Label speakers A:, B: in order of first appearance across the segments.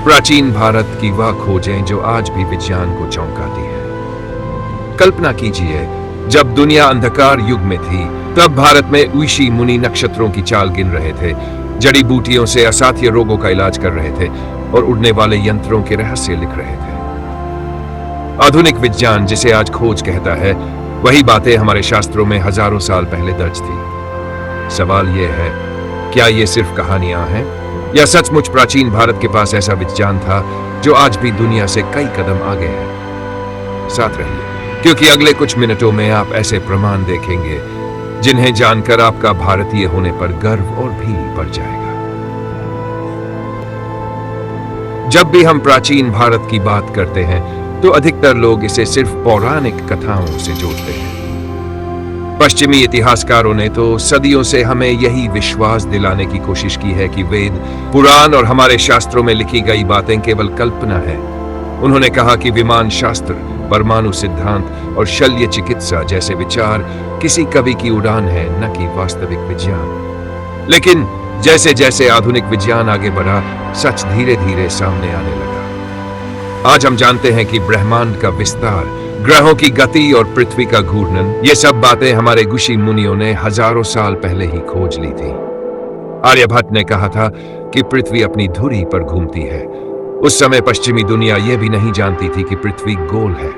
A: प्राचीन भारत की वह खोजें जो आज भी विज्ञान को चौंकाती है। कल्पना कीजिए, जब दुनिया अंधकार युग में थी, तब भारत में ऋषि मुनि नक्षत्रों की चाल गिन रहे थे, जड़ी बूटियों से असाध्य रोगों का इलाज कर रहे थे और उड़ने वाले यंत्रों के रहस्य लिख रहे थे। आधुनिक विज्ञान जिसे आज खोज कहता है, वही बातें हमारे शास्त्रों में हजारों साल पहले दर्ज थी। सवाल यह है, क्या ये सिर्फ कहानियां हैं या सचमुच प्राचीन भारत के पास ऐसा विज्ञान था जो आज भी दुनिया से कई कदम आगे है? साथ रहिए, क्योंकि अगले कुछ मिनटों में आप ऐसे प्रमाण देखेंगे जिन्हें जानकर आपका भारतीय होने पर गर्व और भी बढ़ जाएगा। जब भी हम प्राचीन भारत की बात करते हैं तो अधिकतर लोग इसे सिर्फ पौराणिक कथाओं से जोड़ते हैं। पश्चिमी इतिहासकारों ने तो सदियों से हमें यही विश्वास दिलाने की कोशिश की है कि वेद, पुराण और हमारे शास्त्रों में लिखी गई बातें केवल कल्पना है। उन्होंने कहा कि विमान शास्त्र, परमाणु सिद्धांत और शल्य चिकित्सा जैसे विचार किसी कवि की उड़ान है, न कि वास्तविक विज्ञान। लेकिन जैसे जैसे आधुनिक विज्ञान आगे बढ़ा, सच धीरे धीरे सामने आने लगा। आज हम जानते हैं कि ब्रह्मांड का विस्तार, ग्रहों की गति और पृथ्वी का घूर्णन, ये सब बातें हमारे ऋषि मुनियों ने हजारों साल पहले ही खोज ली थी। आर्यभट्ट ने कहा था कि पृथ्वी अपनी धुरी पर घूमती है। उस समय पश्चिमी दुनिया यह भी नहीं जानती थी कि पृथ्वी गोल है।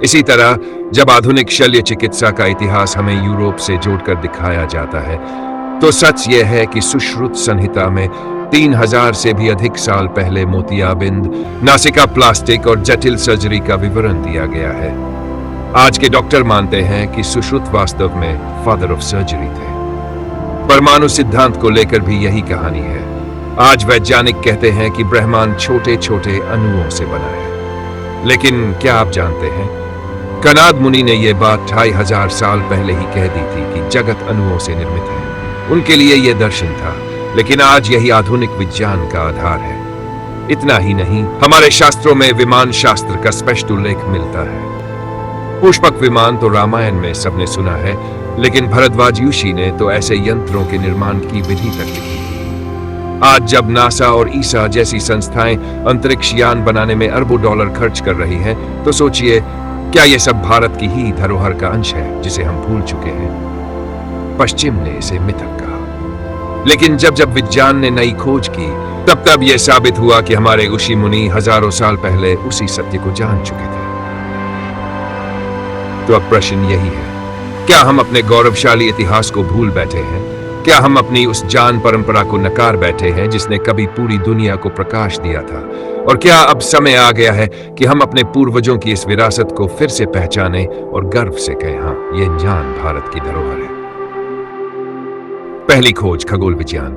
A: इसी तरह जब आधुनिक शल्य चिकित्सा का इतिहास हमें यूरोप से जोड़कर दिखाया जाता है, तो सच यह है कि सुश्रुत संहिता में 3000 से भी अधिक साल पहले मोतियाबिंद, नासिका प्लास्टिक और जटिल सर्जरी का विवरण दिया गया है। आज के डॉक्टर मानते हैं कि सुश्रुत वास्तव में फादर ऑफ सर्जरी थे। परमाणु सिद्धांत को लेकर भी यही कहानी है। आज वैज्ञानिक कहते हैं कि ब्रह्मांड छोटे छोटे अणुओं से बना है। लेकिन क्या आप जानते हैं, कनाद मुनि ने यह बात 2500 साल पहले ही कह दी थी कि जगत अणुओं से निर्मित है। उनके लिए यह दर्शन था, लेकिन आज यही आधुनिक विज्ञान का आधार है। इतना ही नहीं, हमारे शास्त्रों में विमान शास्त्र का स्पष्ट उल्लेख मिलता है। पुष्पक विमान तो रामायण में सबने सुना है, लेकिन भरद्वाज ऋषि ने तो ऐसे यंत्रों के निर्माण की विधि तक लिखी थी। आज जब नासा और ईसा जैसी संस्थाएं अंतरिक्ष यान बनाने में अरबों डॉलर खर्च कर रही हैं, तो सोचिए, क्या यह सब भारत की ही धरोहर का अंश है जिसे हम भूल चुके हैं? पश्चिम ने इसे मिथक कहा, लेकिन जब जब विज्ञान ने नई खोज की, तब तब यह साबित हुआ कि हमारे ऋषि मुनि हजारों साल पहले उसी सत्य को जान चुके थे। तो अब प्रश्न यही है, क्या हम अपने गौरवशाली इतिहास को भूल बैठे हैं? क्या हम अपनी उस जान परंपरा को नकार बैठे हैं जिसने कभी पूरी दुनिया को प्रकाश दिया था? और क्या अब समय आ गया है कि हम अपने पूर्वजों की इस विरासत को फिर से पहचानें और गर्व से कहें, हाँ, यह जान भारत की धरोहर है। पहली खोज, खगोल विज्ञान।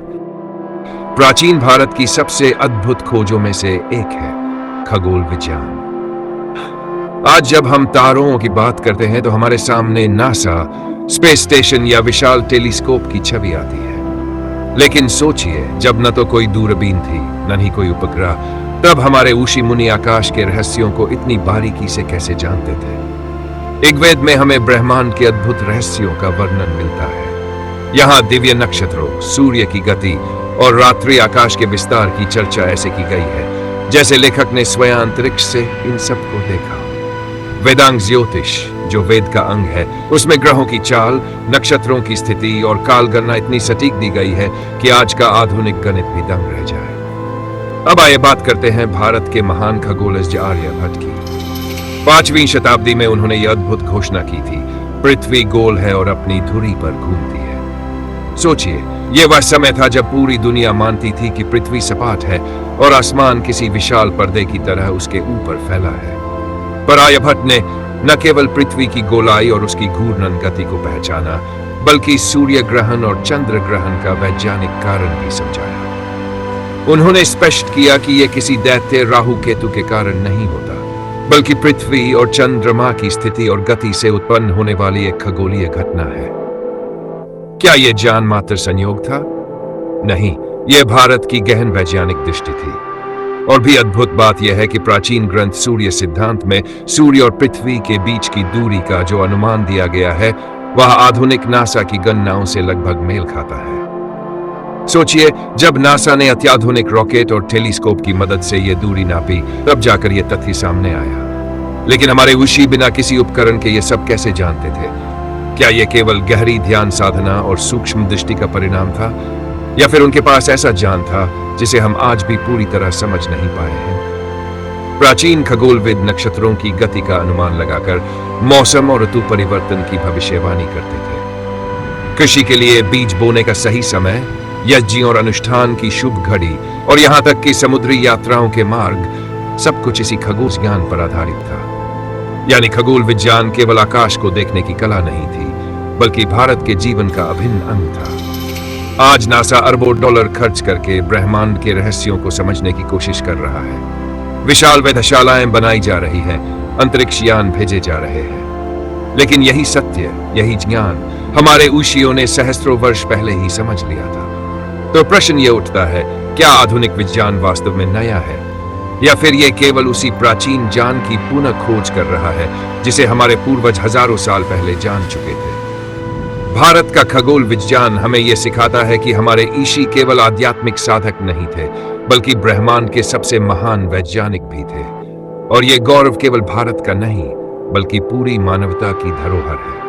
A: प्राचीन भारत की सबसे अद्भुत खोजों में से एक है खगोल विज्ञान। आज जब हम तारों की बात करते हैं तो हमारे सामने नासा, स्पेस स्टेशन या विशाल टेलीस्कोप की छवि आती है। लेकिन सोचिए, जब न तो कोई दूरबीन थी, न ही कोई उपग्रह, तब हमारे ऋषि मुनि आकाश के रहस्यों को इतनी बारीकी से कैसे जानते थे? ऋग्वेद में हमें ब्रह्मांड के अद्भुत रहस्यों का वर्णन मिलता है। यहाँ दिव्य नक्षत्रों, सूर्य की गति और रात्रि आकाश के विस्तार की चर्चा ऐसे की गई है जैसे लेखक ने स्वयं अंतरिक्ष से इन सब को देखा। वेदांग ज्योतिष, जो वेद का अंग है, उसमें ग्रहों की चाल, नक्षत्रों की स्थिति और काल गणना इतनी सटीक दी गई है कि आज का आधुनिक गणित भी दंग रह जाए। अब आइए बात करते हैं भारत के महान खगोलज्ञ आर्यभट्ट की। 5वीं शताब्दी में उन्होंने यह अद्भुत घोषणा की थी, पृथ्वी गोल है और अपनी धुरी पर घूमती है। सोचिए, यह वह समय था जब पूरी दुनिया मानती थी कि पृथ्वी सपाट है और आसमान किसी विशाल पर्दे की तरह उसके ऊपर फैला है। पर आर्यभट्ट ने न केवल पृथ्वी की गोलाई और उसकी घूर्णन गति को पहचाना, बल्कि सूर्य ग्रहण और चंद्र ग्रहण का वैज्ञानिक कारण भी समझाया। उन्होंने स्पष्ट किया कि यह किसी दैत्य राहु केतु के कारण नहीं होता, बल्कि पृथ्वी और चंद्रमा की स्थिति और गति से उत्पन्न होने वाली एक खगोलीय घटना है। क्या यह जान मात्र संयोग था? नहीं, यह भारत की गहन वैज्ञानिक दृष्टि थी। और भी अद्भुत बात यह है कि प्राचीन ग्रंथ सूर्य सिद्धांत में सूर्य और पृथ्वी के बीच की दूरी का जो अनुमान दिया गया है, वह आधुनिक नासा की गणनाओं से लगभग मेल खाता है। सोचिए, जब नासा ने अत्याधुनिक रॉकेट और टेलीस्कोप की मदद से यह दूरी नापी, तब जाकर यह तथ्य सामने आया। लेकिन हमारे ऋषि बिना किसी उपकरण के ये सब कैसे जानते थे? क्या यह केवल गहरी ध्यान साधना और सूक्ष्म दृष्टि का परिणाम था, या फिर उनके पास ऐसा ज्ञान था जिसे हम आज भी पूरी तरह समझ नहीं पाए हैं? प्राचीन खगोलविद नक्षत्रों की गति का अनुमान लगाकर मौसम और ऋतु परिवर्तन की भविष्यवाणी करते थे। कृषि के लिए बीज बोने का सही समय, यज्ञ और अनुष्ठान की शुभ घड़ी, और यहां तक कि समुद्री यात्राओं के मार्ग, सब कुछ इसी खगोल ज्ञान पर आधारित था। यानी खगोल विज्ञान केवल आकाश को देखने की कला नहीं थी, बल्कि भारत के जीवन का अभिन्न अंग था। आज नासा अरबों डॉलर खर्च करके ब्रह्मांड के रहस्यों को समझने की कोशिश कर रहा है। विशाल वेधशालाएं बनाई जा रही हैं, अंतरिक्ष यान भेजे जा रहे हैं। लेकिन यही सत्य, यही ज्ञान हमारे ऋषियों ने सहस्त्रों वर्ष पहले ही समझ लिया था। तो प्रश्न ये उठता है, क्या आधुनिक विज्ञान वास्तव में नया है, या फिर ये केवल उसी प्राचीन ज्ञान की पुनः खोज कर रहा है जिसे हमारे पूर्वज हजारों साल पहले जान चुके थे? भारत का खगोल विज्ञान हमें यह सिखाता है कि हमारे ऋषि केवल आध्यात्मिक साधक नहीं थे, बल्कि ब्रह्मांड के सबसे महान वैज्ञानिक भी थे। और यह गौरव केवल भारत का नहीं, बल्कि पूरी मानवता की धरोहर है।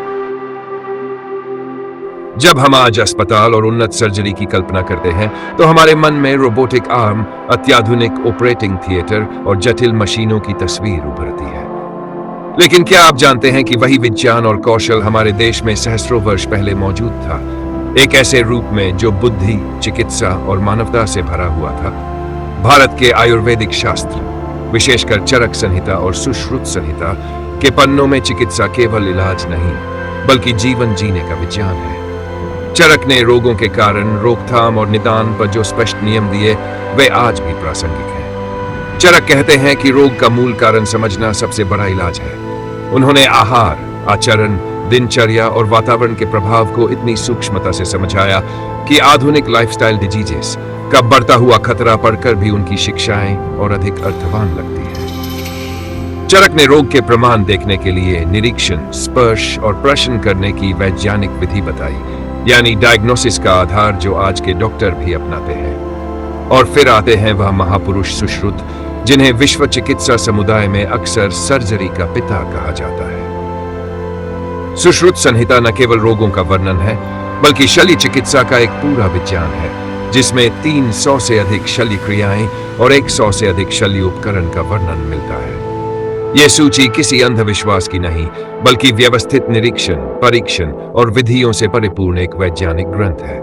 A: जब हम आज अस्पताल और उन्नत सर्जरी की कल्पना करते हैं, तो हमारे मन में रोबोटिक आर्म, अत्याधुनिक ऑपरेटिंग थिएटर और जटिल मशीनों की तस्वीर उभरती है। लेकिन क्या आप जानते हैं कि वही विज्ञान और कौशल हमारे देश में सहस्त्रों वर्ष पहले मौजूद था, एक ऐसे रूप में जो बुद्धि, चिकित्सा और मानवता से भरा हुआ था? भारत के आयुर्वेदिक शास्त्र, विशेषकर चरक संहिता और सुश्रुत संहिता के पन्नों में चिकित्सा केवल इलाज नहीं, बल्कि जीवन जीने का विज्ञान है। चरक ने रोगों के कारण, रोकथाम और निदान पर जो स्पष्ट नियम दिए, वे आज भी प्रासंगिक हैं। चरक कहते हैं कि रोग का मूल कारण समझना सबसे बड़ा इलाज है। उन्होंने आहार, आचरण, दिनचर्या और वातावरण के प्रभाव को इतनी सूक्ष्मता से समझाया कि आधुनिक लाइफस्टाइल डिजीजेस का बढ़ता हुआ खतरा पढ़कर भी उनकी शिक्षाएं और अधिक अर्थवान लगती है। चरक ने रोग के प्रमाण देखने के लिए निरीक्षण, स्पर्श और प्रश्न करने की वैज्ञानिक विधि बताई, यानी डायग्नोसिस का आधार जो आज के डॉक्टर भी अपनाते हैं। और फिर आते हैं वह महापुरुष सुश्रुत, जिन्हें विश्व चिकित्सा समुदाय में अक्सर सर्जरी का पिता कहा जाता है। सुश्रुत संहिता न केवल रोगों का वर्णन है, बल्कि शल्य चिकित्सा का एक पूरा विज्ञान है, जिसमें 300 से अधिक शल्य क्रियाएं और 100 से अधिक शल्य उपकरण का वर्णन मिलता है। यह सूची किसी अंधविश्वास की नहीं, बल्कि व्यवस्थित निरीक्षण, परीक्षण और विधियों से परिपूर्ण एक वैज्ञानिक ग्रंथ है।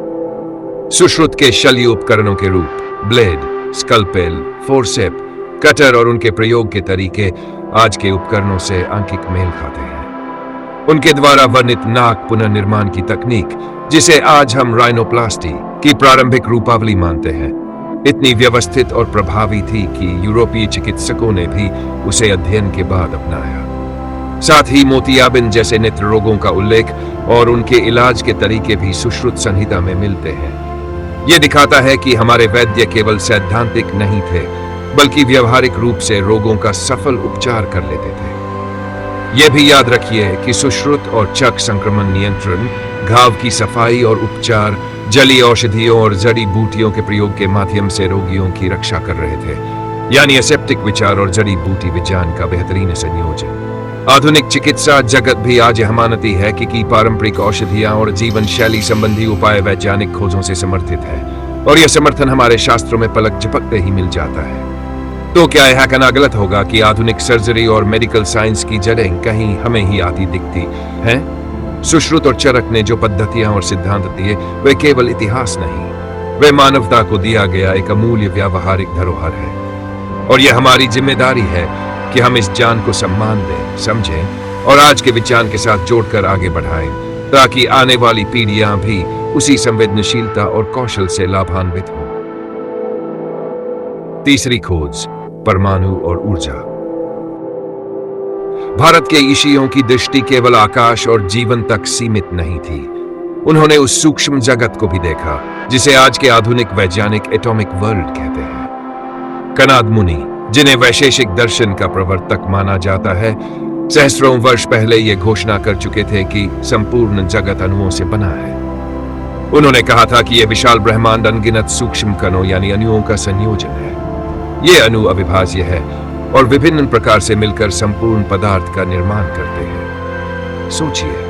A: सुश्रुत के शल्य उपकरणों के रूप, ब्लेड, स्कल्पेल, फोर्सेप, कटर और उनके प्रयोग के तरीके आज के उपकरणों से अंकित मेल खाते हैं। उनके द्वारा वर्णित नाक पुनर्निर्माण की तकनीक, जिसे आज हम राइनोप्लास्टी की प्रारंभिक रूपावली मानते हैं, इतनी व्यवस्थित और प्रभावी थी कि यूरोपीय चिकित्सकों ने भी उसे अध्ययन के बाद अपनाया। साथ ही मोतियाबिंद जैसे नेत्र रोगों का उल्लेख और उनके इलाज के तरीके भी सुश्रुत संहिता में मिलते हैं। यह दिखाता है कि हमारे वैद्य केवल सैद्धांतिक नहीं थे, बल्कि व्यवहारिक रूप से रोगों का सफल उपचार कर लेते थे। यह भी याद रखिए कि सुश्रुत और चक संक्रमण नियंत्रण, घाव की सफाई और उपचार, जली औषधियों और जड़ी बूटियों के प्रयोग के माध्यम से रोगियों की रक्षा कर रहे थे, यानी एसेप्टिक विचार और जड़ी बूटी विज्ञान का बेहतरीन संयोजन। आधुनिक चिकित्सा जगत भी आज यह मानती है कि पारंपरिक औषधियां और जीवन शैली संबंधी उपाय वैज्ञानिक खोजों से समर्थित है, और यह समर्थन हमारे शास्त्रों में पलक झपकते ही मिल जाता है। तो क्या यह कहना गलत होगा कि आधुनिक सर्जरी और मेडिकल साइंस की जड़ें कहीं हमें ही आती दिखती हैं? सुश्रुत और चरक ने जो पद्धतियां और सिद्धांत दिए, वे केवल इतिहास नहीं, वे मानवता को दिया गया एक अमूल्य व्यावहारिक धरोहर है। और यह हमारी जिम्मेदारी है कि हम इस ज्ञान को सम्मान दें, समझें और आज के विज्ञान के साथ जोड़कर आगे बढ़ाएं, ताकि आने वाली पीढ़ियां भी उसी संवेदनशीलता और कौशल से लाभान्वित हों। तीसरी खोज, परमाणु और ऊर्जा। भारत के ऋषियों की दृष्टि केवल आकाश और जीवन तक सीमित नहीं थी। उन्होंने उस सूक्ष्म जगत को भी देखा जिसे आज के आधुनिक वैज्ञानिक एटॉमिक वर्ल्ड कहते हैं। कनाद मुनि, जिन्हें वैशेषिक दर्शन का प्रवर्तक माना जाता है, सहस्त्रों वर्ष पहले ये घोषणा कर चुके थे कि संपूर्ण जगत अणुओं से बना है। उन्होंने कहा था कि यह विशाल ब्रह्मांड अनगिनत सूक्ष्म कणों यानी अणुओं का संयोजन है। ये अणु अविभाज्य है और विभिन्न प्रकार से मिलकर संपूर्ण पदार्थ का निर्माण करते हैं। सोचिए,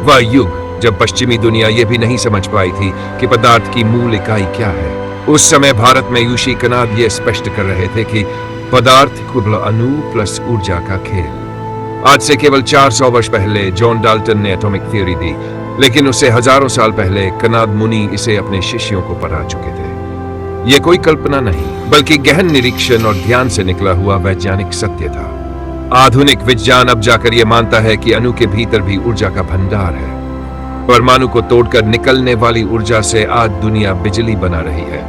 A: वह युग जब पश्चिमी दुनिया यह भी नहीं समझ पाई थी कि पदार्थ की मूल इकाई क्या है। उस समय भारत में यूशी कनाद ये स्पष्ट कर रहे थे कि पदार्थ केवल अणु प्लस ऊर्जा का खेल। आज से केवल 400 वर्ष पहले जॉन डाल्टन ने एटॉमिक थ्योरी दी, लेकिन उससे हजारों साल पहले कनाद मुनि इसे अपने शिष्यों को पढ़ा चुके थे। यह कोई कल्पना नहीं, बल्कि गहन निरीक्षण और ध्यान से निकला हुआ वैज्ञानिक सत्य था। आधुनिक विज्ञान अब जाकर यह मानता है कि अणु के भीतर भी ऊर्जा का भंडार है। परमाणु को तोड़कर निकलने वाली ऊर्जा से आज दुनिया बिजली बना रही है,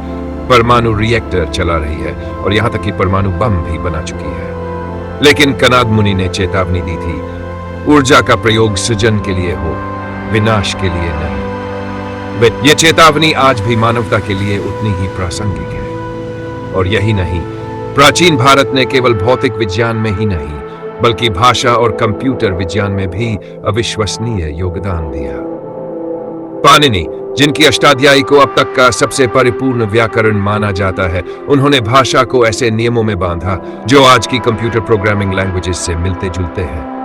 A: परमाणु रिएक्टर चला रही है और यहां तक कि परमाणु बम भी बना चुकी है। लेकिन कनाद मुनि ने चेतावनी दी थी, ऊर्जा का प्रयोग सृजन के लिए हो, विनाश के लिए नहीं। यह चेतावनी आज भी मानवता के लिए उतनी ही प्रासंगिक है। और यही नहीं, प्राचीन भारत ने केवल भौतिक विज्ञान में ही नहीं, बल्कि भाषा और कंप्यूटर विज्ञान में भी अविश्वसनीय योगदान दिया। पाणिनि, जिनकी अष्टाध्यायी को अब तक का सबसे परिपूर्ण व्याकरण माना जाता है, उन्होंने भाषा को ऐसे नियमों में बांधा जो आज की कंप्यूटर प्रोग्रामिंग लैंग्वेजेस से मिलते जुलते हैं।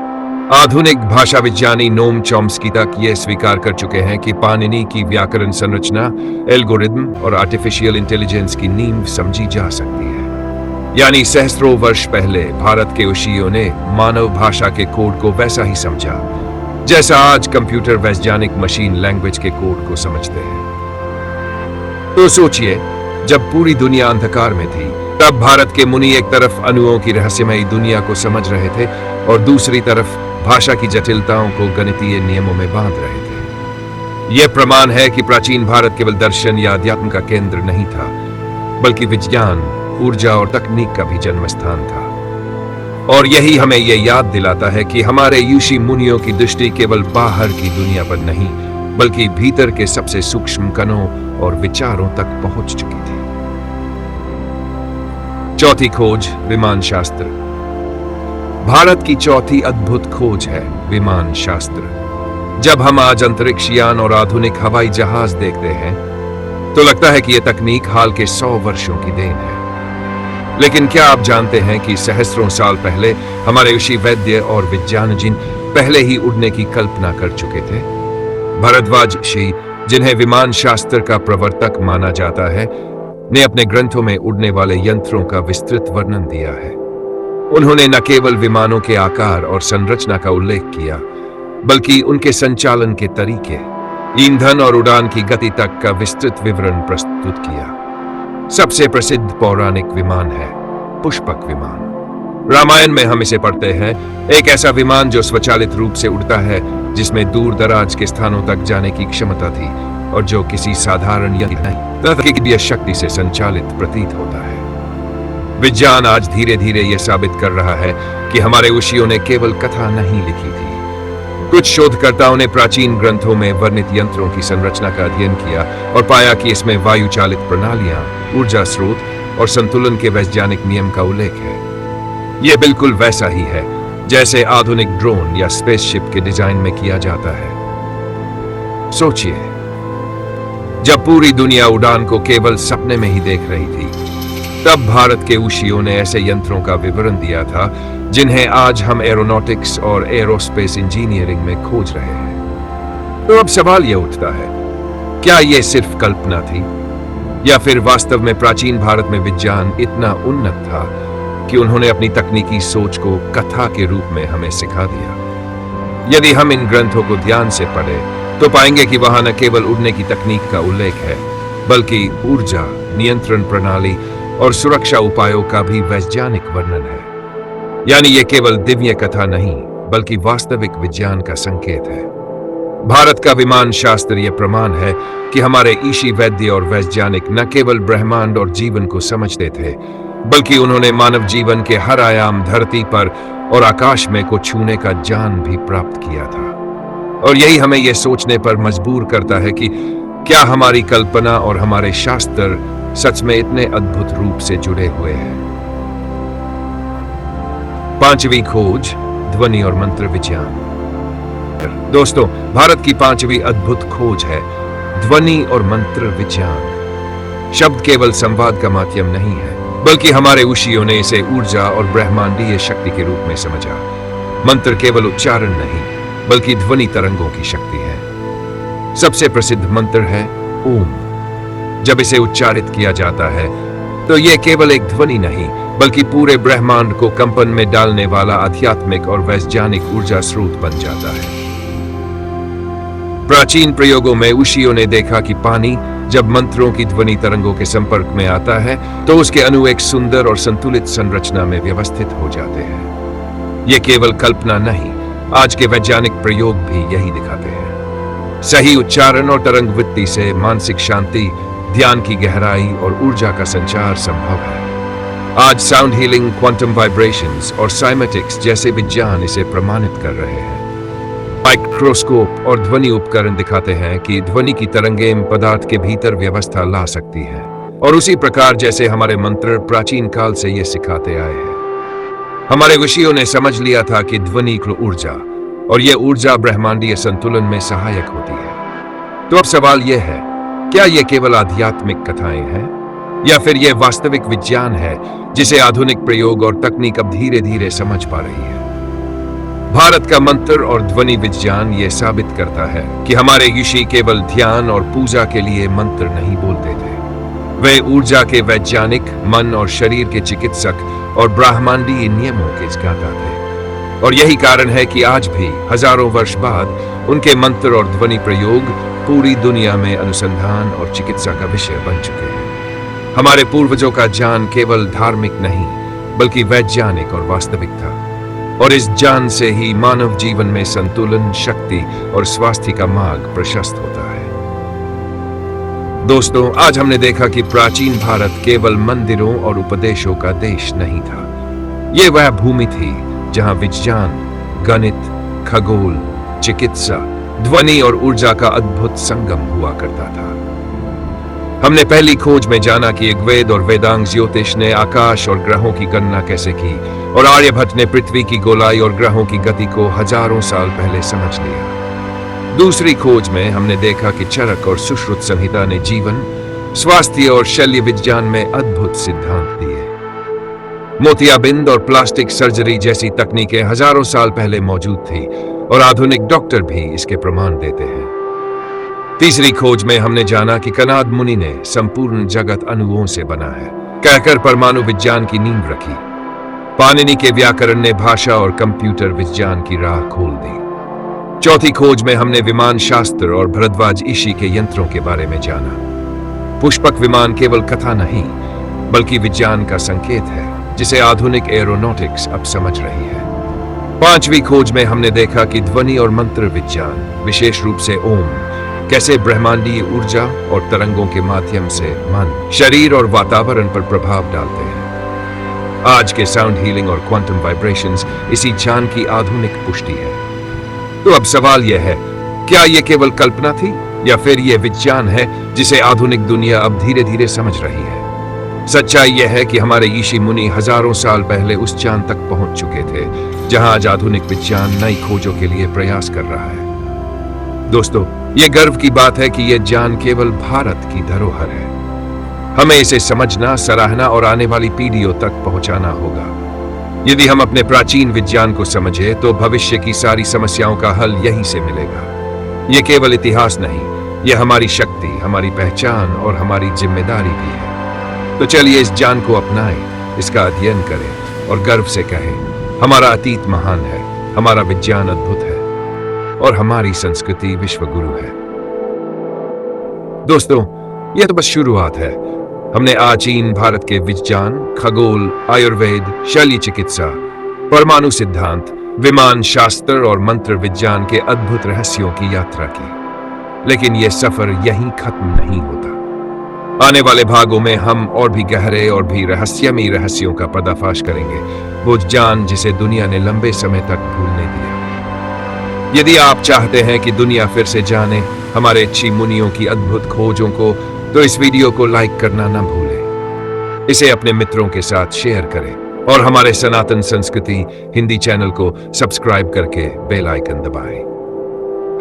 A: आधुनिक भाषा विज्ञानी नोम चॉम्स्की तक ये स्वीकार कर चुके हैं कि पाणिनि की व्याकरण संरचना, एल्गोरिदम और आर्टिफिशियल इंटेलिजेंस की नींव समझी जा सकती है। यानी सहस्त्रों वर्ष पहले भारत के ऋषियों ने मानव भाषा के कोड को वैसा ही समझा जैसा आज कंप्यूटर वैज्ञानिक मशीन लैंग्वेज के कोड को समझते हैं। तो सोचिए, जब पूरी दुनिया अंधकार में थी, तब भारत के मुनि एक तरफ अणुओं की रहस्यमयी दुनिया को समझ रहे थे और दूसरी तरफ भाषा की जटिलताओं को गणितीय नियमों में बांध रहे थे। यह प्रमाण है कि प्राचीन भारत केवल दर्शन या अध्यात्म का केंद्र नहीं था, बल्कि विज्ञान, ऊर्जा और तकनीक का भी जन्म स्थान था। और यही हमें यह याद दिलाता है कि हमारे ऋषि मुनियों की दृष्टि केवल बाहर की दुनिया पर नहीं, बल्कि भीतर के सबसे सूक्ष्म कणों और विचारों तक पहुंच चुकी थी। चौथी खोज, विमान शास्त्र। भारत की चौथी अद्भुत खोज है विमान शास्त्र। जब हम आज अंतरिक्ष यान और आधुनिक हवाई जहाज देखते हैं, तो लगता है कि यह तकनीक हाल के 100 वर्षों की देन है। लेकिन क्या आप जानते हैं कि सहस्त्रों साल पहले हमारे ऋषि वैद्य और विज्ञानजिन पहले ही उड़ने की कल्पना कर चुके थे? भरद्वाज ऋषि, जिन्हें विमान शास्त्र का प्रवर्तक माना जाता है, ने अपने ग्रंथों में उड़ने वाले यंत्रों का विस्तृत वर्णन दिया है। उन्होंने न केवल विमानों के आकार और संरचना का उल्लेख किया, बल्कि उनके संचालन के तरीके, ईंधन और उड़ान की गति तक का विस्तृत विवरण प्रस्तुत किया। सबसे प्रसिद्ध पौराणिक विमान है पुष्पक विमान। रामायण में हम इसे पढ़ते हैं, एक ऐसा विमान जो स्वचालित रूप से उड़ता है, जिसमें दूर दराज के स्थानों तक जाने की क्षमता थी और जो किसी साधारण यंत्र नहीं, तर्कीय शक्ति से संचालित प्रतीत होता है। विज्ञान आज धीरे धीरे यह साबित कर रहा है कि हमारे ऋषियों ने केवल कथा नहीं लिखी थी। कुछ शोधकर्ताओं ने प्राचीन ग्रंथों में वर्णित यंत्रों की संरचना का अध्ययन किया और पाया कि इसमें वायु चालित प्रणालियां, ऊर्जा स्रोत और संतुलन के वैज्ञानिक नियम का उल्लेख है। यह बिल्कुल वैसा ही है जैसे आधुनिक ड्रोन या स्पेसशिप के डिजाइन में किया जाता है। सोचिए, जब पूरी दुनिया उड़ान को केवल सपने में ही देख रही थी, तब भारत के ऋषियों ने ऐसे यंत्रों का विवरण दिया था जिन्हें आज हम एरोनॉटिक्स और एरोस्पेस इंजीनियरिंग में खोज रहे हैं। तो अब सवाल यह उठता है, क्या यह सिर्फ कल्पना थी या फिर वास्तव में प्राचीन भारत में विज्ञान इतना उन्नत था कि उन्होंने अपनी तकनीकी सोच को कथा के रूप में हमें सिखा दिया? यदि हम इन ग्रंथों को ध्यान से पढ़ें तो पाएंगे कि वहां न केवल उड़ने की तकनीक का उल्लेख है, बल्कि ऊर्जा, नियंत्रण प्रणाली और सुरक्षा उपायों का भी वैज्ञानिक वर्णन है। यानी यह केवल दिव्य कथा नहीं, बल्कि वास्तविक विज्ञान का संकेत है। भारत का विमान शास्त्र यह प्रमाण है कि हमारे ऋषि वैद्य और वैज्ञानिक न केवल ब्रह्मांड और जीवन को समझते थे, बल्कि उन्होंने मानव जीवन के हर आयाम, धरती पर और आकाश में को छूने का ज्ञान भी प्राप्त किया था। और यही हमें यह सोचने पर मजबूर करता है कि क्या हमारी कल्पना और हमारे शास्त्र सच में इतने अद्भुत रूप से जुड़े हुए हैं। पांचवी खोज, ध्वनि और मंत्र विज्ञान। दोस्तों, भारत की पांचवी अद्भुत खोज है ध्वनि और मंत्र विज्ञान। शब्द केवल संवाद का माध्यम नहीं है, बल्कि हमारे ऋषियों ने इसे ऊर्जा और ब्रह्मांडीय शक्ति के रूप में समझा। मंत्र केवल उच्चारण नहीं, बल्कि ध्वनि तरंगों की शक्ति है। सबसे प्रसिद्ध मंत्र है ओम। जब इसे उच्चारित किया जाता है तो यह केवल एक ध्वनि नहीं, बल्कि पूरे ब्रह्मांड को कंपन में डालने वाला आध्यात्मिक और वैज्ञानिक ऊर्जा स्रोत बन जाता है। प्राचीन प्रयोगों में ऋषियों ने देखा कि पानी जब मंत्रों की ध्वनि तरंगों के संपर्क में आता है तो उसके अणु एक सुंदर और संतुलित संरचना में व्यवस्थित हो जाते हैं। यह केवल कल्पना नहीं, आज के वैज्ञानिक प्रयोग भी यही दिखाते हैं। सही उच्चारण और तरंग वृत्ति से मानसिक शांति, ध्यान की गहराई और ऊर्जा का संचार संभव है। आज साउंड हीलिंग, क्वांटम वाइब्रेशंस और साइमेटिक्स जैसे विज्ञान इसे प्रमाणित कर रहे हैं। माइक्रोस्कोप और ध्वनि उपकरण दिखाते हैं कि ध्वनि की तरंगें पदार्थ के भीतर व्यवस्था ला सकती हैं, और उसी प्रकार जैसे हमारे मंत्र प्राचीन काल से ये सिखाते आए हैं। हमारे ऋषियों ने समझ लिया था कि ध्वनि को ऊर्जा, और यह ऊर्जा ब्रह्मांडीय संतुलन में सहायक होती है। तो अब सवाल यह है, क्या ये केवल आध्यात्मिक कथाएं हैं, या फिर यह वास्तविक विज्ञान है जिसे आधुनिक प्रयोग और तकनीक अब धीरे धीरे समझ पा रही है? भारत का मंत्र और ध्वनि विज्ञान ये साबित करता है कि हमारे ऋषि केवल ध्यान और पूजा के लिए मंत्र नहीं बोलते थे। वे ऊर्जा के वैज्ञानिक, मन और शरीर के चिकित्सक और ब्रह्मांडीय नियमों के ज्ञाता थे। और यही कारण है कि आज भी हजारों वर्ष बाद उनके मंत्र और ध्वनि प्रयोग पूरी दुनिया में अनुसंधान और चिकित्सा का विषय बन चुके हैं। हमारे पूर्वजों का ज्ञान केवल धार्मिक नहीं, बल्कि वैज्ञानिक और वास्तविक था, और इस ज्ञान से ही मानव जीवन में संतुलन, शक्ति और स्वास्थ्य का मार्ग प्रशस्त होता है। दोस्तों, आज हमने देखा कि प्राचीन भारत केवल मंदिरों और उपदेशों का देश नहीं था। यह वह भूमि थी जहां विज्ञान, गणित, खगोल, चिकित्सा, ध्वनि और ऊर्जा का अद्भुत संगम हुआ करता था। हमने पहली खोज में जाना कि ऋग्वेद और वेदांग ज्योतिष ने आकाश और ग्रहों की गणना कैसे की, और आर्यभट्ट ने पृथ्वी की गोलाई और ग्रहों की गति को हजारों साल पहले समझ लिया। दूसरी खोज में हमने देखा कि चरक और सुश्रुत संहिता ने जीवन, स्वास्थ्य और शल्य विज्ञान में अद्भुत सिद्धांत दिए। मोतियाबिंद और प्लास्टिक सर्जरी जैसी तकनीकें हजारों साल पहले मौजूद थी, और आधुनिक डॉक्टर भी इसके प्रमाण देते हैं। तीसरी खोज में हमने जाना कि कनाद मुनि ने संपूर्ण जगत अणुओं से बना है कहकर परमाणु विज्ञान की नींव रखी। पाणिनि के व्याकरण ने भाषा और कंप्यूटर विज्ञान की राह खोल दी। चौथी खोज में हमने विमान शास्त्र और भरद्वाज ऋषि के यंत्रों के बारे में जाना। पुष्पक विमान केवल कथा नहीं, बल्कि विज्ञान का संकेत है जिसे आधुनिक एरोनॉटिक्स अब समझ रही है। पांचवी खोज में हमने देखा कि ध्वनि और मंत्र विज्ञान, विशेष रूप से ओम, कैसे ब्रह्मांडीय ऊर्जा और तरंगों के माध्यम से मन, शरीर और वातावरण पर प्रभाव डालते हैं। आज के साउंड हीलिंग और क्वांटम वाइब्रेशंस इसी ज्ञान की आधुनिक पुष्टि है। तो अब सवाल यह है, क्या यह केवल कल्पना थी, या फिर यह विज्ञान है जिसे आधुनिक दुनिया अब धीरे धीरे समझ रही है? सच्चाई यह है कि हमारे ऋषि मुनि हजारों साल पहले उस चांद तक पहुंच चुके थे जहां आज आधुनिक विज्ञान नई खोजों के लिए प्रयास कर रहा है। दोस्तों, यह गर्व की बात है कि यह ज्ञान केवल भारत की धरोहर है। हमें इसे समझना, सराहना और आने वाली पीढ़ियों तक पहुंचाना होगा। यदि हम अपने प्राचीन विज्ञान को समझे तो भविष्य की सारी समस्याओं का हल यहीं से मिलेगा। यह केवल इतिहास नहीं, यह हमारी शक्ति, हमारी पहचान और हमारी जिम्मेदारी भी है। तो चलिए इस ज्ञान को अपनाएं, इसका अध्ययन करें और गर्व से कहें, हमारा अतीत महान है, हमारा विज्ञान अद्भुत है, और हमारी संस्कृति विश्व गुरु है। दोस्तों, यह तो बस शुरुआत है। हमने प्राचीन भारत के विज्ञान, खगोल, आयुर्वेद, शल्य चिकित्सा, परमाणु सिद्धांत, विमान शास्त्र और मंत्र विज्ञान के अद्भुत रहस्यों की यात्रा की। लेकिन यह सफर यहीं खत्म नहीं होता। आने वाले भागों में हम और भी गहरे और भी रहस्यमयी रहस्यों का पर्दाफाश करेंगे, वो ज्ञान जिसे दुनिया ने लंबे समय तक भूलने दिया। यदि आप चाहते हैं कि दुनिया फिर से जाने हमारे ऋषि मुनियों की अद्भुत खोजों को, तो इस वीडियो को लाइक करना ना भूलें। इसे अपने मित्रों के साथ शेयर करें, और हमारे सनातन संस्कृति हिंदी चैनल को सब्सक्राइब करके बेल आइकन दबाएं।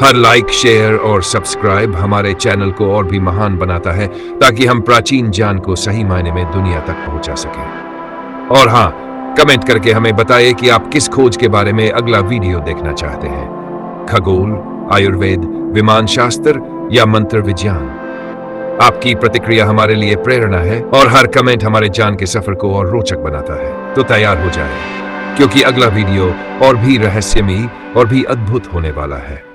A: हर लाइक, शेयर और सब्सक्राइब हमारे चैनल को और भी महान बनाता है, ताकि हम प्राचीन ज्ञान को सही मायने में दुनिया तक पहुंचा सकें। और हाँ, कमेंट करके हमें बताइए कि आप किस खोज के बारे में अगला वीडियो देखना चाहते हैं। खगोल, आयुर्वेद, विमान शास्त्र या मंत्र विज्ञान। आपकी प्रतिक्रिया हमारे लिए प्रेरणा है और हर कमेंट हमारे ज्ञान के सफर को और रोचक बनाता है। तो तैयार हो जाए, क्योंकि अगला वीडियो और भी रहस्यमयी और भी अद्भुत होने वाला है।